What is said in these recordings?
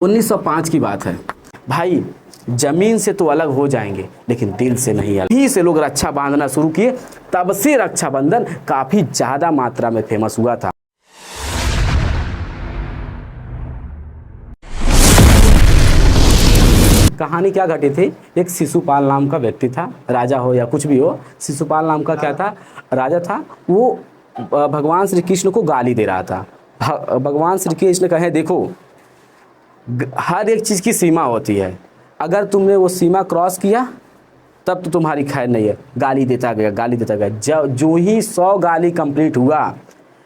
1905 की बात है भाई। जमीन से तो अलग हो जाएंगे लेकिन दिल से नहीं अलग। ही से लोग रक्षा बांधना शुरू किए, तब से रक्षाबंधन काफी ज्यादा मात्रा में फेमस हुआ था। कहानी क्या घटी थी, एक शिशुपाल नाम का व्यक्ति था, राजा हो या कुछ भी हो, शिशुपाल नाम का क्या था, राजा था। वो भगवान श्री कृष्ण को गाली दे रहा था। भगवान श्री कृष्ण कहे देखो, हर एक चीज़ की सीमा होती है, अगर तुमने वो सीमा क्रॉस किया तब तो तुम्हारी खैर नहीं है। गाली देता गया, गाली देता गया। जो ही 100 गाली कंप्लीट हुआ,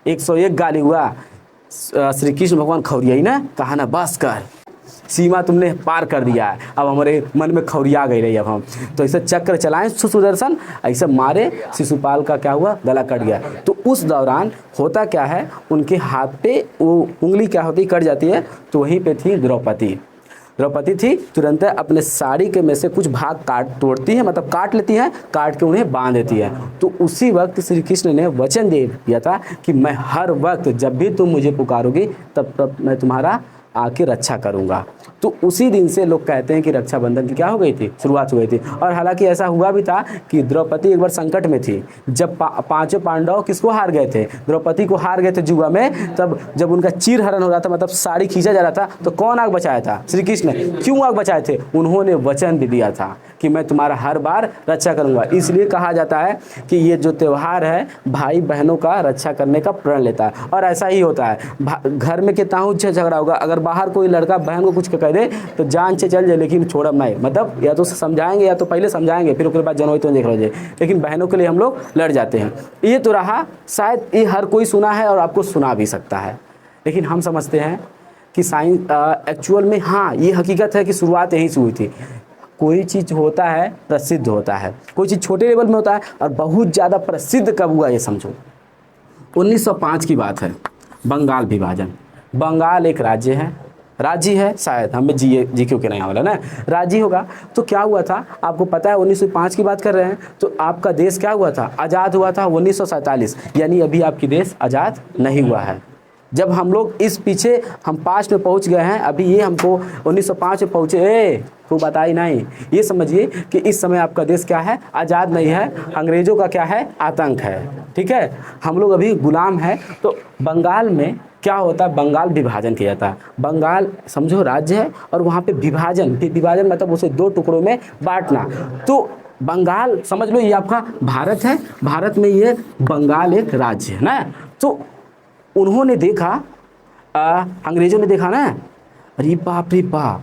101 गाली हुआ, श्री कृष्ण भगवान खौरियाई ना, कहा ना बस कर, सीमा तुमने पार कर दिया है, अब हमारे मन में खौरिया गई रही। अब हम तो ऐसे चक्र चलाएं सुदर्शन, ऐसे मारे, शिशुपाल का क्या हुआ, गला कट गया। तो उस दौरान होता क्या है, उनके हाथ पे वो उंगली क्या होती, कट जाती है। तो वहीं पे थी द्रौपदी। द्रौपदी थी, तुरंत अपने साड़ी के में से कुछ भाग तोड़ती है, मतलब काट लेती है, काट के उन्हें बांध देती है। तो उसी वक्त श्री कृष्ण ने वचन दे दिया था कि मैं हर वक्त जब भी तुम मुझे पुकारोगी तब मैं तुम्हारा आके रक्षा करूंगा। तो उसी दिन से लोग कहते हैं कि रक्षाबंधन की क्या हो गई थी, शुरुआत हो गई थी। और हालांकि ऐसा हुआ भी था कि द्रौपदी एक बार संकट में थी, जब पांचों पांडव किसको हार गए थे, द्रौपदी को हार गए थे जुआ में। तब जब उनका चीर हरण हो रहा था, मतलब साड़ी खींचा जा रहा था, तो कौन आग बचाया था, श्री कृष्ण। क्यों आग बचाए थे, उन्होंने वचन भी दिया था कि मैं तुम्हारा हर बार रक्षा करूंगा। इसलिए कहा जाता है कि ये जो त्यौहार है भाई बहनों का रक्षा करने का प्रण लेता है। और ऐसा ही होता है, घर में कितना हो झगड़ा होगा, अगर बाहर कोई लड़का बहन को कुछ कह दे तो जान से चल जाए, लेकिन छोड़ब नहीं। मतलब या तो समझाएंगे, या तो पहले समझाएंगे, फिर उसके बाद जनवरी तो देख लीजिए, लेकिन बहनों के लिए हम लोग लड़ जाते हैं। ये तो रहा, शायद ये हर कोई सुना है और आपको सुना भी सकता है, लेकिन हम समझते हैं कि साइंस एक्चुअल में हाँ ये हकीकत है कि शुरुआत यहीं से हुई थी। कोई चीज़ होता है प्रसिद्ध होता है, कोई चीज़ छोटे लेवल में होता है और बहुत ज़्यादा प्रसिद्ध कब हुआ ये समझो। 1905 की बात है, बंगाल विभाजन। बंगाल एक राज्य है, शायद हमें जीके के नहीं वाला ना, राज्य होगा। तो क्या हुआ था आपको पता है, 1905 की बात कर रहे हैं, तो आपका देश क्या हुआ था, आज़ाद हुआ था 1947, यानी अभी आपकी देश आज़ाद नहीं हुआ है। जब हम लोग इस पीछे हम पास्ट में पहुंच गए हैं, अभी ये हमको 1905 में पहुँचे, तो बताई नहीं। ये समझिए कि इस समय आपका देश क्या है, आज़ाद नहीं है, अंग्रेज़ों का क्या है, आतंक है, ठीक है, हम लोग अभी गुलाम है। तो बंगाल में क्या होता है, बंगाल विभाजन किया जाता है। बंगाल समझो राज्य है और वहाँ पे विभाजन मतलब उसे 2 टुकड़ों में बांटना। तो बंगाल समझ लो ये आपका भारत है, भारत में ये बंगाल एक राज्य है ना। तो उन्होंने देखा, अंग्रेजों ने देखा ना, अरे बाप रे बाप,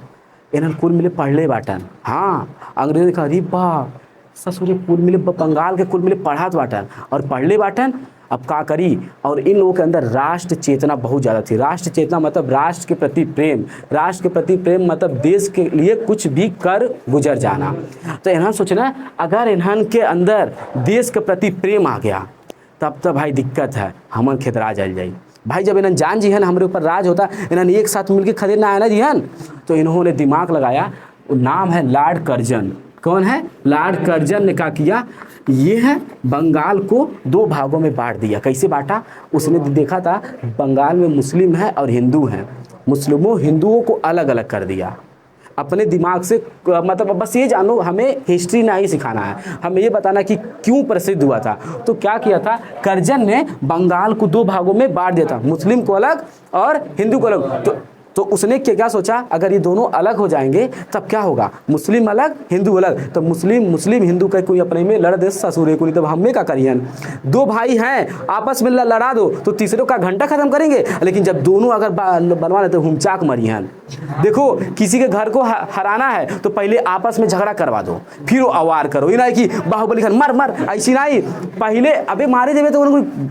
इन्होंने कुल मिले पढ़ले बाटन। हाँ, अंग्रेजों ने कहा अरे बाप ससुरे कुल मिले बंगाल के कुल मिले पढ़ात बाटन और पढ़ले बाटन, अब क्या करी। और इन लोगों के अंदर राष्ट्र चेतना बहुत ज़्यादा थी। राष्ट्र चेतना मतलब राष्ट्र के प्रति प्रेम, राष्ट्र के प्रति प्रेम मतलब देश के लिए कुछ भी कर गुजर जाना। तो इन्होंने सोचना अगर इन्हन के अंदर देश के प्रति प्रेम आ गया तब तो भाई दिक्कत है, हमन खेतरा जल जाई भाई। जब इन्हन जान जी है हमारे ऊपर राज होता, इन्होंने एक साथ मिलकर खरीदना है ना जी हन। तो इन्होंने दिमाग लगाया, नाम है लॉर्ड कर्जन। कौन है, लॉर्ड कर्जन ने क्या किया, ये है बंगाल को 2 भागों में बांट दिया। कैसे बांटा, उसने देखा था बंगाल में मुस्लिम है और हिंदू हैं, हिंदुओं को अलग अलग कर दिया अपने दिमाग से। मतलब बस ये जानो, हमें हिस्ट्री नहीं सिखाना है, हमें ये बताना कि क्यों प्रसिद्ध हुआ था। तो क्या किया था, कर्जन ने बंगाल को 2 भागों में बांट दिया था, मुस्लिम को अलग और हिंदू को अलग। तो उसने क्या सोचा, अगर ये दोनों अलग हो जाएंगे तब क्या होगा, मुस्लिम अलग हिंदू अलग, तो मुस्लिम हिंदू का कोई अपने में लड़ दे ससुरे को, नहीं तो हमें क्या करियन। 2 भाई हैं आपस में लड़ा दो तो तीसरे का घंटा खत्म करेंगे, लेकिन जब दोनों अगर बनवा लेते हुमचाक मरियन। देखो किसी के घर को हराना है तो पहले आपस में झगड़ा करवा दो, फिर वो अवार करो। ये नहीं कि बाहुबली खान मर ऐसी नहीं, पहले अबे मारे देवे तो उनको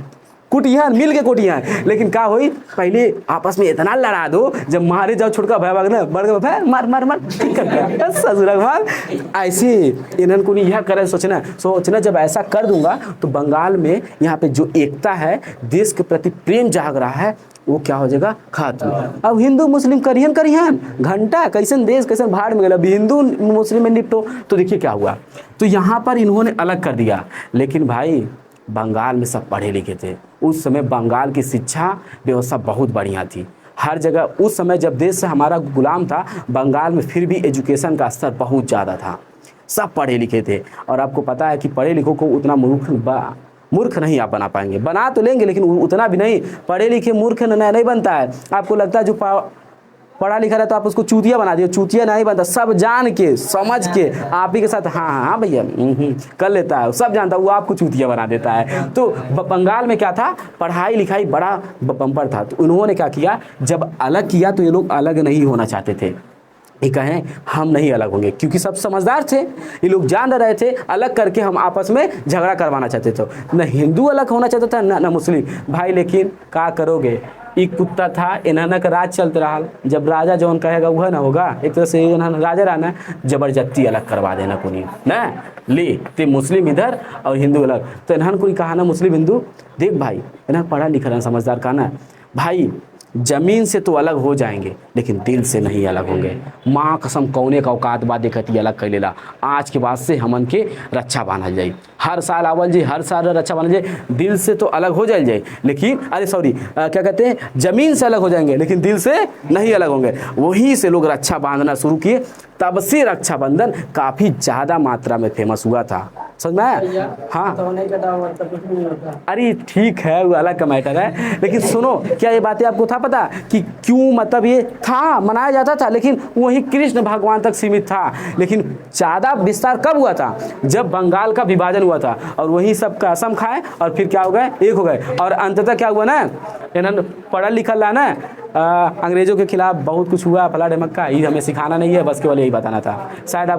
कुटियान मिल के कुटियान, लेकिन क्या हुई, पहले आपस में इतना लड़ा दो, जब मारे जाओ छुटका भय भागना मर ठीक कर ससुरा भाग। ऐसे इन्हन को नहीं यह करे, सोचना जब ऐसा कर दूंगा तो बंगाल में यहाँ पे जो एकता है, देश के प्रति प्रेम जाग रहा है, वो क्या हो जाएगा, खत्म। अब हिंदू मुस्लिम करियन घंटा कैसन देश कैसन भाड़ में गया, अब हिंदू मुस्लिम में निपटो। तो देखिए क्या हुआ, तो यहाँ पर इन्होंने अलग कर दिया। लेकिन भाई बंगाल में सब पढ़े लिखे थे, उस समय बंगाल की शिक्षा व्यवस्था बहुत बढ़िया थी। हर जगह उस समय जब देश से हमारा गुलाम था, बंगाल में फिर भी एजुकेशन का स्तर बहुत ज़्यादा था, सब पढ़े लिखे थे। और आपको पता है कि पढ़े लिखों को उतना मूर्ख नहीं आप बना पाएंगे, बना तो लेंगे लेकिन उतना भी नहीं। पढ़े लिखे मूर्ख नहीं बनता है। आपको लगता है जो पढ़ा लिखा रहता है आप उसको चूतिया बना दिए, चूतिया नहीं बनता। सब जान के समझ के आप ही के साथ हाँ हाँ भैया कर लेता है, सब जानता है, वो आपको चूतिया बना देता है। तो बंगाल में क्या था, पढ़ाई लिखाई बड़ा बम्पर था। तो उन्होंने क्या किया, जब अलग किया तो ये लोग अलग नहीं होना चाहते थे। ये कहें हम नहीं अलग होंगे, क्योंकि सब समझदार थे, ये लोग जान रहे थे अलग करके हम आपस में झगड़ा करवाना चाहते थे। न हिंदू अलग होना चाहता था न मुस्लिम भाई। लेकिन क्या करोगे, एक कुत्ता था, इन्हना का राज चलते रहा। जब राजा जौन कहेगा वह ना होगा। एक तरह से राजा रहना जबरदस्ती अलग करवा देना कोई ना ले ते मुस्लिम इधर और हिंदू अलग। तो इन्हन कोई कहा ना मुस्लिम हिंदू, देख भाई इन्हें पढ़ा लिखा रहना समझदार कहा ना भाई, जमीन से तो अलग हो जाएंगे लेकिन दिल से नहीं अलग होंगे। माँ कसम कौने का औकात बात देखती अलग कर लेला। आज के बाद से हमन के रक्षा बांधल जाए, हर साल आवल जाए, हर साल रक्षा बांधल जाए। दिल से तो अलग हो जाए लेकिन क्या कहते हैं, जमीन से अलग हो जाएंगे लेकिन दिल से नहीं अलग होंगे। वहीं से लोग रक्षा बांधना शुरू किए, तब से रक्षाबंधन काफ़ी ज़्यादा मात्रा में फेमस हुआ था। समझ में आया? हाँ तो नहीं कटा हुआ तब कुछ नहीं होता। अरे ठीक है, वो अलग का मैटर है। लेकिन सुनो, क्या ये बातें आपको था पता कि क्यों मतलब ये था मनाया जाता था, लेकिन वही कृष्ण भगवान तक सीमित था। लेकिन ज़्यादा विस्तार कब हुआ था, जब बंगाल का विभाजन हुआ था और वही सब कसम खाए और फिर क्या हो गए, एक हो गए। और अंततः क्या हुआ ना, इन्होंने पढ़ा लिखा ला ना अंग्रेज़ों के खिलाफ बहुत कुछ हुआ, फला ढमक्का। ये हमें सिखाना नहीं है, बस केवल यही बताना था शायद आप